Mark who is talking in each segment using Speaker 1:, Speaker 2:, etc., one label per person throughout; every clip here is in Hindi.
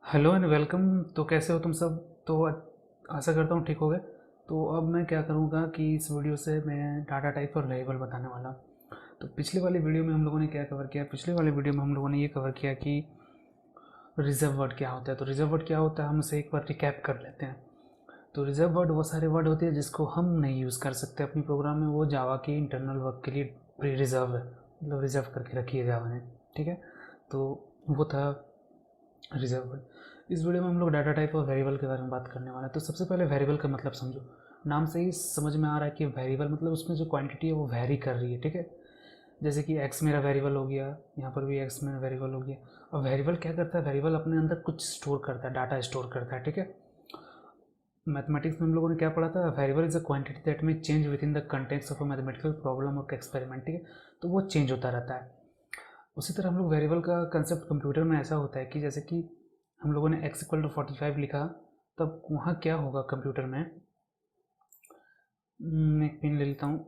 Speaker 1: Hello and welcome. तो कैसे हो तुम सब? तो आशा करता हूँ ठीक हो गए। तो अब मैं क्या करूँगा कि इस वीडियो से मैं डाटा टाइप और वेरिएबल बताने वाला हूँ। तो पिछली वाली वीडियो में हम लोगों ने क्या कवर किया? पिछली वाली वीडियो में हम लोगों ने ये कवर किया कि रिजर्व वर्ड क्या होता है। तो रिजर्व वर्ड क्या होता है हम उसे एक बार रिकैप कर लेते हैं। तो रिजर्व वर्ड वो सारे वर्ड होते हैं जिसको हम नहीं यूज़ कर सकते अपनी प्रोग्राम में, वो जावा के इंटरनल वर्क के लिए प्री रिजर्व है, मतलब रिजर्व करके रखी है जावा ने। ठीक है, तो वो था रिजर्व वर्ड। इस वीडियो में हम लोग डाटा टाइप और वेरिएबल के बारे में बात करने वाले हैं। तो सबसे पहले वेरिएबल का मतलब समझो। नाम से ही समझ में आ रहा है कि वेरिएबल मतलब उसमें जो क्वांटिटी है वो वैरी कर रही है। ठीक है, जैसे कि एक्स मेरा वेरिएबल हो गया, यहाँ पर भी एक्स मेरा वेरिएबल हो गया। और वेरिएबल क्या करता है? वेरिएबल अपने अंदर कुछ स्टोर करता है, डाटा स्टोर करता है। ठीक है, मैथमेटिक्स में हम लोगों ने क्या पढ़ा था? Variable is a quantity that may change within the context of a mathematical problem और एक्सपेरिमेंट। ठीक है, तो वो चेंज होता रहता है। उसी तरह हम लोग वेरिएबल का कंसेप्ट कंप्यूटर में ऐसा होता है कि जैसे कि हम लोगों ने x इक्वल टू 45 लिखा, तब वहाँ क्या होगा कंप्यूटर में? मैं एक पेन ले लेता हूँ।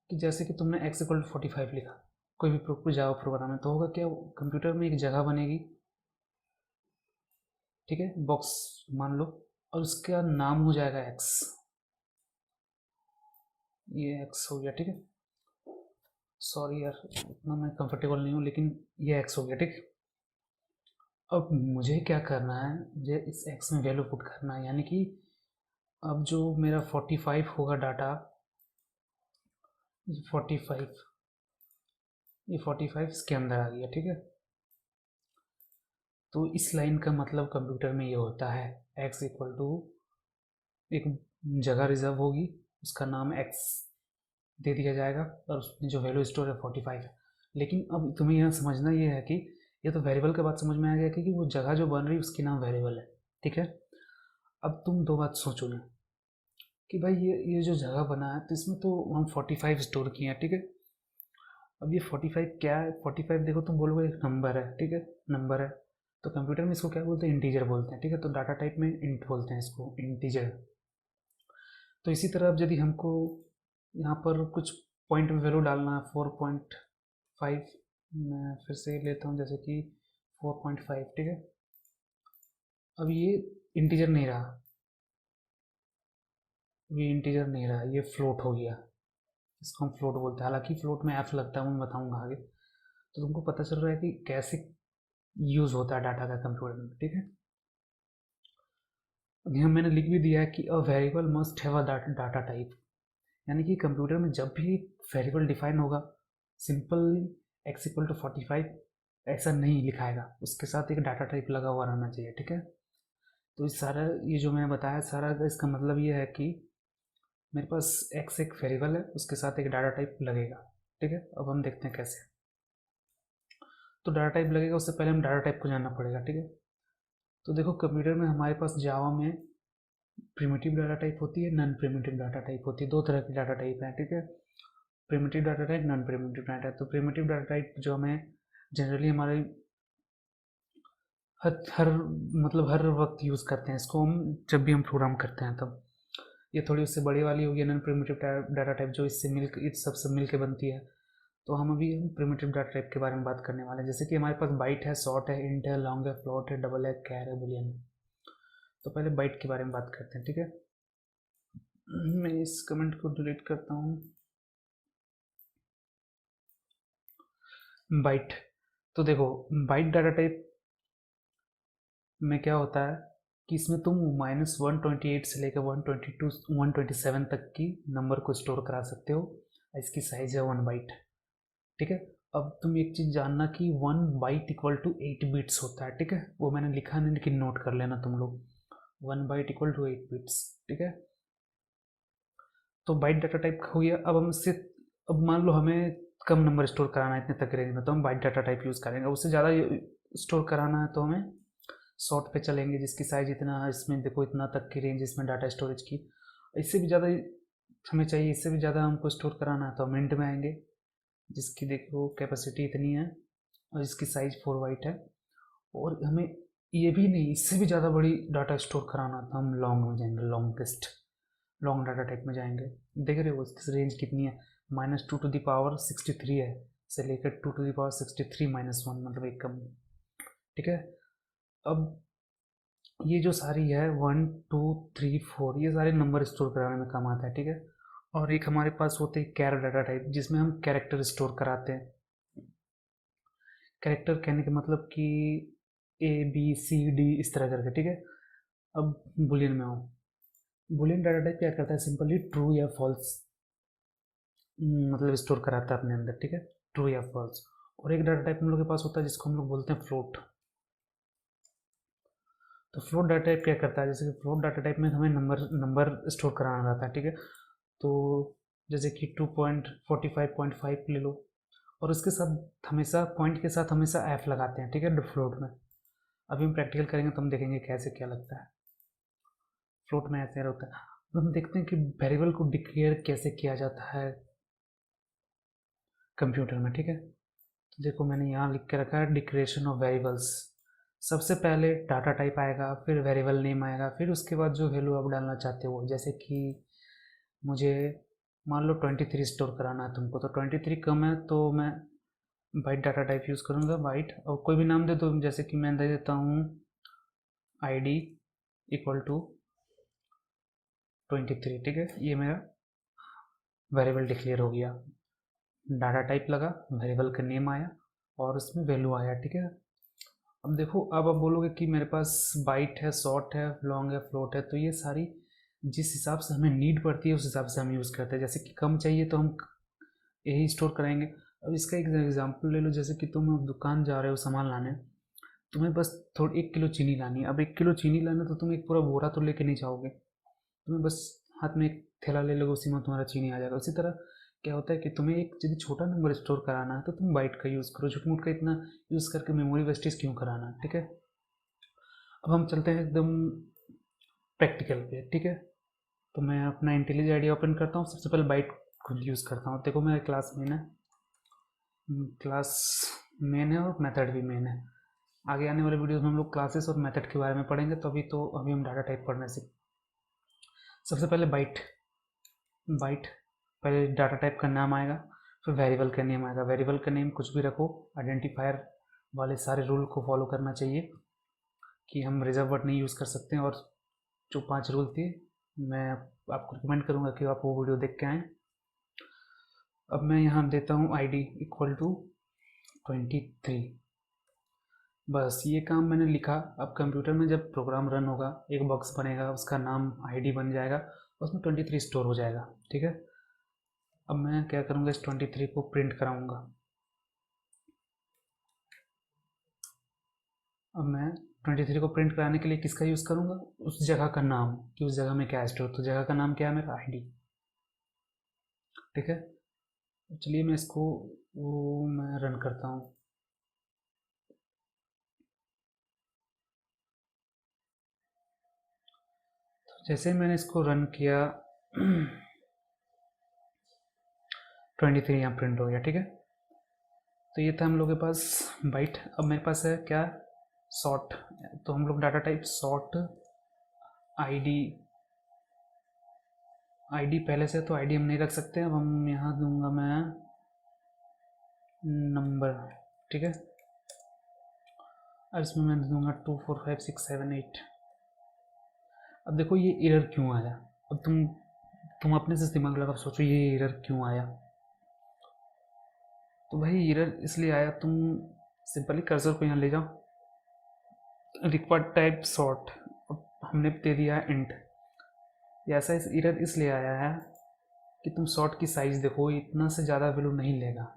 Speaker 1: कि जैसे कि तुमने x इक्वल टू 45 लिखा, कोई भी जावा प्रोग्राम है, तो होगा क्या? कंप्यूटर में एक जगह बनेगी, ठीक है, बॉक्स मान लो, और उसका नाम हो जाएगा x। ये x हो गया। ठीक है, सॉरी यार, इतना मैं कंफर्टेबल नहीं हूँ, लेकिन ये x हो गया। ठीक, अब मुझे क्या करना है? मुझे इस x में वैल्यू पुट करना है, यानी कि अब जो मेरा 45 होगा डाटा, ये 45, ये 45 इसके अंदर आ गया। ठीक है, तो इस लाइन का मतलब कंप्यूटर में ये होता है x इक्वल टू एक जगह रिजर्व होगी, उसका नाम x दे दिया जाएगा, और उसमें जो वैल्यू स्टोर है 45 है। लेकिन अब तुम्हें यह समझना ये है कि ये तो वेरिएबल के बाद समझ में आ गया कि वो जगह जो बन रही है उसकी नाम वेरिएबल है। ठीक है, अब तुम दो बात सोचो ना कि भाई ये जो जगह बना है, तो इसमें तो हम 45 स्टोर किए हैं। ठीक है, अब ये 45 क्या है? 45 देखो, तुम बोलोगे एक नंबर है। ठीक है, नंबर है, तो कंप्यूटर में इसको क्या बोलते हैं? इंटीजर बोलते हैं। ठीक है, तो डाटा टाइप में इंट बोलते हैं इसको, इंटीजर। तो इसी तरह अब यदि हमको यहाँ पर कुछ पॉइंट में वैल्यू डालना है, 4.5, मैं फिर से लेता हूँ जैसे कि 4.5। ठीक है, अब ये इंटीजर नहीं रहा, ये इंटीजर नहीं रहा, ये फ्लोट हो गया। इसको हम फ्लोट बोलते हैं, हालांकि फ्लोट में एफ लगता है, मैं बताऊंगा आगे। तो तुमको पता चल रहा है कि कैसे यूज़ होता है डाटा का कंप्यूटर में। ठीक है, अब यहाँ मैंने लिख भी दिया है कि a variable must have a data type, यानी कि कंप्यूटर में जब भी वेरिएबल डिफाइन होगा, सिंपल एक्स इक्वल टू 45 ऐसा नहीं लिखाएगा, उसके साथ एक डाटा टाइप लगा हुआ रहना चाहिए। ठीक है, तो इस सारा ये जो मैंने बताया सारा, इसका मतलब ये है कि मेरे पास एक्स एक वेरिएबल है, उसके साथ एक डाटा टाइप लगेगा। ठीक है, अब हम देखते हैं कैसे। तो डाटा टाइप लगेगा, उससे पहले हम डाटा टाइप को जानना पड़ेगा। ठीक है, तो देखो कंप्यूटर में हमारे पास जावा में प्रिमिटिव डाटा टाइप होती है, नॉन प्रिमिटिव डाटा टाइप होती है। दो तरह की डाटा टाइप है। ठीक है, primitive data type, non primitive data type. तो प्रिमिटिव डाटा टाइप जो हमें जनरली हमारे हर मतलब हर वक्त यूज़ करते हैं इसको हम, जब भी हम प्रोग्राम करते हैं तब। ये थोड़ी उससे बड़ी वाली होगी नॉन प्रिमिटिव डाटा टाइप, जो इससे मिल इस सबसे मिल के बनती है। तो हम प्रिमिटिव डाटा टाइप के बारे में बात करने वाले हैं, जैसे कि हमारे पास बाइट है, शॉर्ट है, इंट है, लॉन्ग है, फ्लोट है, डबल है, कैर है, बुलियन है। तो पहले बाइट के बारे में बात करते हैं। ठीक है, मैं इस कमेंट को डिलीट करता हूँ। बाइट, तो देखो बाइट डाटा टाइप में क्या होता है कि इसमें तुम -128 से लेकर 122 127 तक की नंबर को स्टोर करा सकते हो। इसकी साइज है 1 बाइट। ठीक है, अब तुम एक चीज़ जानना कि 1 बाइट इक्वल टू 8 बिट्स होता है। ठीक है, वो मैंने लिखा नहीं, लेकिन नोट कर लेना तुम लोग। 1 बाइट इक्वल टू 8 बिट्स। ठीक है, तो बाइट डाटा टाइप हो गया। अब हम इससे, अब मान लो हमें कम नंबर स्टोर कराना है इतने तक के रेंज में, तो हम बाइट डाटा टाइप यूज़ करेंगे। उससे ज़्यादा स्टोर कराना है तो हमें शॉर्ट पे चलेंगे, जिसकी साइज इतना है, इसमें देखो इतना तक की रेंज इसमें डाटा स्टोरेज की। इससे भी ज़्यादा हमें चाहिए, इससे भी ज़्यादा हमको स्टोर कराना है तो हम इंट में आएंगे, जिसकी देखो कैपेसिटी इतनी है और इसकी साइज 4 बाइट है। और हमें ये भी नहीं, इससे भी ज़्यादा बड़ी डाटा स्टोर कराना था, हम लॉन्ग में जाएंगे, लॉन्गेस्ट लॉन्ग डाटा टाइप में जाएंगे। देख रहे हो इसकी रेंज कितनी है? -2 टू द पावर 63 है, से लेकर 2 टू द पावर 63 -1, मतलब एक कम। ठीक है, अब ये जो सारी है 1 2 3 4 ये सारे नंबर स्टोर कराने में काम आता है, ठीक है। और एक हमारे पास होते हैं कैर डाटा टाइप, जिसमें हम कैरेक्टर स्टोर कराते हैं। कैरेक्टर कहने का मतलब कि ABCD इस तरह करके, ठीक है। अब बुलियन में आओ। बुलियन डाटा टाइप क्या करता है, सिंपली ट्रू या फॉल्स मतलब स्टोर कराता है अपने अंदर, ठीक है, ट्रू या फॉल्स। और एक डाटा टाइप हम लोग के पास होता है जिसको हम लोग बोलते हैं फ्लोट। तो फ्लोट डाटा टाइप क्या करता है, जैसे कि फ्लोट डाटा टाइप में हमें नंबर नंबर स्टोर कराना रहता है, ठीक है। तो जैसे कि 2.45.5 ले लो, और उसके साथ हमेशा पॉइंट के साथ हमेशा एफ लगाते हैं, ठीक है, फ्लोट में। अभी हम प्रैक्टिकल करेंगे तो हम देखेंगे कैसे क्या लगता है। फ्लोट में ऐसे होता है। अब हम देखते हैं कि वेरिएबल को डिक्लेयर कैसे किया जाता है कंप्यूटर में, ठीक है। तो देखो मैंने यहाँ लिख के रखा है डिक्लेरेशन ऑफ वेरिएबल्स। सबसे पहले डाटा टाइप आएगा, फिर वेरिएबल नेम आएगा, फिर उसके बाद जो वैल्यू आप डालना चाहते हो, जैसे कि मुझे मान लो 23 स्टोर कराना है तुमको, तो 23 कम है तो मैं बाइट डाटा टाइप यूज़ करूँगा, बाइट, और कोई भी नाम दे दो, जैसे कि मैं दे देता हूँ ID इक्वल टू 23, ठीक है। ये मेरा वेरिएबल डिक्लेयर हो गया, डाटा टाइप लगा, वेरिएबल का नेम आया और उसमें वैल्यू आया, ठीक है। अब देखो, अब आप बोलोगे कि मेरे पास बाइट है, शॉर्ट है, लॉन्ग है, फ्लोट है, तो ये सारी जिस हिसाब से हमें नीड पड़ती है उस हिसाब से हम यूज़ करते हैं। जैसे कि कम चाहिए तो हम यही स्टोर कराएंगे। अब इसका एक एग्जांपल ले लो, जैसे कि तुम अब दुकान जा रहे हो सामान लाने, तुम्हें बस थोड़ी 1 किलो चीनी लानी है। अब 1 किलो चीनी लाना तो तुम एक पूरा बोरा तो लेके नहीं जाओगे, तुम्हें बस हाथ में एक थैला ले लोगे, उसी में तुम्हारा चीनी आ जाएगा। उसी तरह क्या होता है कि तुम्हें एक यदि छोटा नंबर स्टोर कराना है तो तुम बाइट का यूज़ करो, छोटे मोट का इतना यूज़ करके मेमोरी वेस्टेज क्यों कराना है, ठीक है। अब हम चलते हैं एकदम प्रैक्टिकल पे, ठीक है। तो मैं अपना इंटेलिज आईडी ओपन करता हूँ, सबसे पहले बाइट खुद यूज़ करता हूँ। देखो मेरा क्लास मेन है, क्लास मेन है और मेथड भी मेन है। आगे आने वाले वीडियोस में हम लोग क्लासेस और मेथड के बारे में पढ़ेंगे, तो अभी हम डाटा टाइप पढ़ने से सबसे पहले बाइट। बाइट पहले डाटा टाइप का नाम आएगा, फिर वेरिएबल का नेम आएगा। वेरिएबल का नेम कुछ भी रखो, आइडेंटिफायर वाले सारे रूल को फॉलो करना चाहिए कि हम रिजर्व वर्ड नहीं यूज़ कर सकते हैं। और जो 5 रूल थे मैं आपको रिकमेंड करूँगा कि आप वो वीडियो देख के आएँ। अब मैं यहाँ देता हूँ ID इक्वल टू 23, बस ये काम मैंने लिखा। अब कंप्यूटर में जब प्रोग्राम रन होगा एक बॉक्स बनेगा, उसका नाम ID बन जाएगा, उसमें 23 स्टोर हो जाएगा, ठीक है। अब मैं क्या करूँगा, इस 23 को प्रिंट कराऊँगा। अब मैं 23 को प्रिंट कराने के लिए किसका यूज़ करूँगा, उस जगह का नाम, कि उस जगह में क्या स्टोर, तो जगह का नाम क्या है मेरा ID, ठीक है। चलिए मैं इसको मैं रन करता हूँ। तो जैसे मैंने इसको रन किया 23 यहाँ प्रिंट हो गया, ठीक है। तो ये था हम लोग के पास बाइट। अब मेरे पास है क्या, सॉर्ट। तो हम लोग data type sort ID, ID पहले से तो ID हम नहीं रख सकते। अब हम यहाँ दूंगा मैं नंबर, ठीक है। और इसमें मैं दूंगा 2 4 5 6 7 8। अब देखो ये एरर क्यों आया, अब तुम अपने से दिमाग लगा सोचो ये एरर क्यों आया। तो भाई एरर इसलिए आया, तुम सिंपली कर्सर को यहाँ ले जाओ, रिक्वायर्ड टाइप सॉर्ट, अब हमने दे दिया है इंट। ऐसा इस एरर इसलिए आया है कि तुम सॉर्ट की साइज़ देखो, इतना से ज़्यादा वैल्यू नहीं लेगा,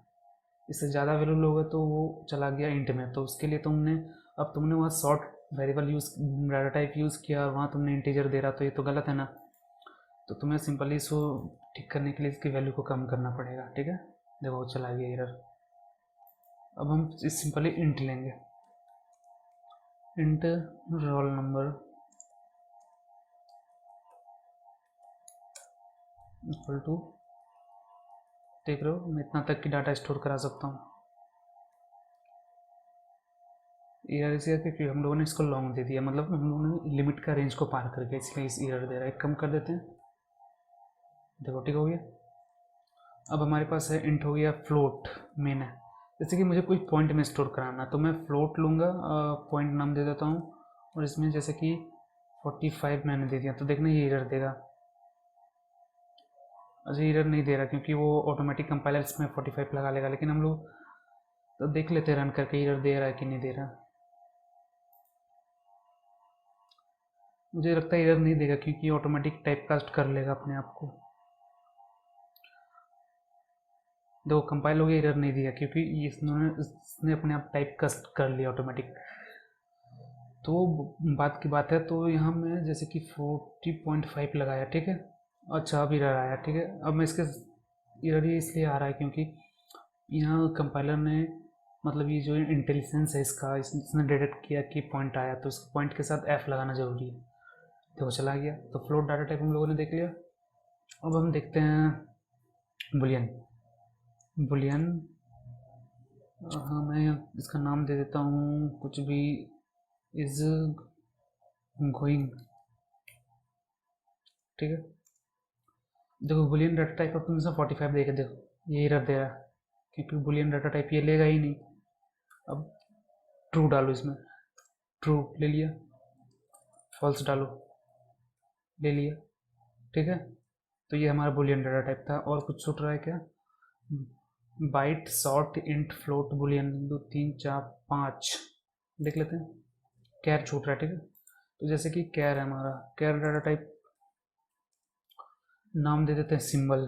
Speaker 1: इससे ज़्यादा वैल्यू लोगे तो वो चला गया इंट में। तो उसके लिए तुमने वहाँ sort variable use, data type use किया और वहाँ तुमने इंटीजर दे रहा, तो ये तो गलत है ना। तो तुम्हें सिंपली इसको ठीक करने के लिए इसकी वैल्यू को कम करना पड़ेगा, ठीक है। देखो चला गया एरर। अब हम इस सिंपली इंट लेंगे, int roll number equal to, देख रहे हो मैं इतना तक की डाटा स्टोर करा सकता हूँ। एरर इसे क्योंकि हम लोगों ने इसको लॉन्ग दे दिया, मतलब हम लोगों ने लिमिट का रेंज को पार करके, इसलिए इस एरर दे रहा है। कम कर देते हैं, देखो ठीक हो गया। अब हमारे पास है इंट हो गया फ्लोट मेन है। जैसे कि मुझे कोई पॉइंट में स्टोर कराना, तो मैं फ्लोट लूँगा, पॉइंट नाम दे देता हूँ और इसमें जैसे कि 45 मैंने दे दिया तो देखना ये एरर देगा। अच्छा एरर नहीं दे रहा क्योंकि वो ऑटोमेटिक कंपाइलर इसमें 45 लगा लेगा, लेकिन हम लोग तो देख लेते हैं रन करके एरर दे रहा है कि नहीं दे रहा। मुझे लगता है एरर नहीं देगा क्योंकि ऑटोमेटिक टाइप कास्ट कर लेगा अपने आप को। देखो कंपाइल हो गया, एरर नहीं दिया क्योंकि इसने अपने आप टाइप कास्ट कर लिया ऑटोमेटिक। तो बात की बात है, तो यहाँ मैं जैसे कि 40.5 लगाया, ठीक है। अच्छा अब एरर आया, ठीक है। अब मैं इसके एरर ये इसलिए आ रहा है क्योंकि यहाँ कंपाइलर ने मतलब ये जो इंटेलिजेंस है इसका, इसने डिटेक्ट किया कि पॉइंट आया, तो इसके पॉइंट के साथ एफ लगाना जरूरी है। देखो चला गया। तो फ्लोट डाटा टाइप हम लोगों ने देख लिया। अब हम देखते हैं बुलियन। बुलियन हाँ मैं इसका नाम दे देता हूँ कुछ भी, इज गोइंग, ठीक है। देखो बुलियन डाटा टाइप अब तुम इसमें 45 देखे, देखो ये एरर दे रहा है क्योंकि बुलियन डाटा टाइप ये लेगा ही नहीं। अब ट्रू डालो इसमें, ट्रू ले लिया, फॉल्स डालो, ले लिया, ठीक है। तो ये हमारा बुलियन डाटा टाइप था। और कुछ छूट रहा है क्या? Byte, short, int, float, boolean, 2 3 4 5 देख लेते हैं। कैर छूट रहा है, ठीक है। तो जैसे कि कैर है हमारा, कैर डाटा टाइप नाम दे देते हैं सिंबल।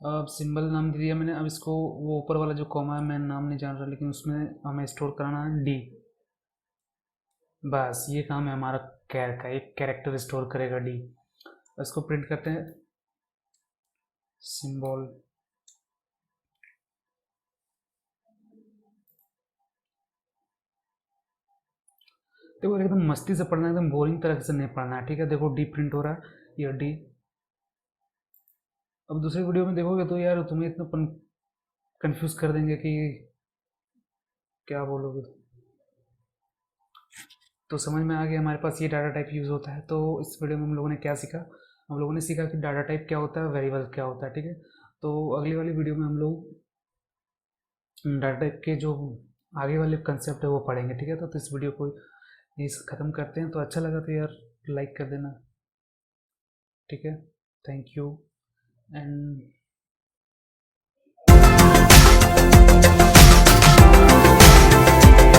Speaker 1: अब सिंबल नाम दे दिया मैंने। अब इसको वो ऊपर वाला जो कॉमा है मैं नाम नहीं जान रहा, लेकिन उसमें हमें स्टोर कराना है डी। बस ये काम है हमारा कैर का, एक कैरेक्टर स्टोर करेगा डी। इसको प्रिंट करते हैं सिंबल। देखो एकदम मस्ती से पढ़ना है, एकदम बोरिंग तरह से नहीं पढ़ना है, ठीक है। देखो डी प्रिंट हो रहा है, ये डी। अब दूसरी वीडियो में देखोगे तो यार तुम्हें इतना कंफ्यूज कर देंगे कि क्या बोलोगे। तो समझ में आ गया हमारे पास ये डाटा टाइप यूज़ होता है। तो इस वीडियो में हम लोगों ने क्या सीखा? हम लोगों ने सीखा कि डाटा टाइप क्या होता है, वेरिएबल क्या होता है, ठीक है। तो अगली वाली वीडियो में हम लोग डाटा टाइप के जो आगे वाले कंसेप्ट है वो पढ़ेंगे, ठीक है। तो इस वीडियो को यही ख़त्म करते हैं। तो अच्छा लगा तो यार लाइक कर देना, ठीक है। Thank you and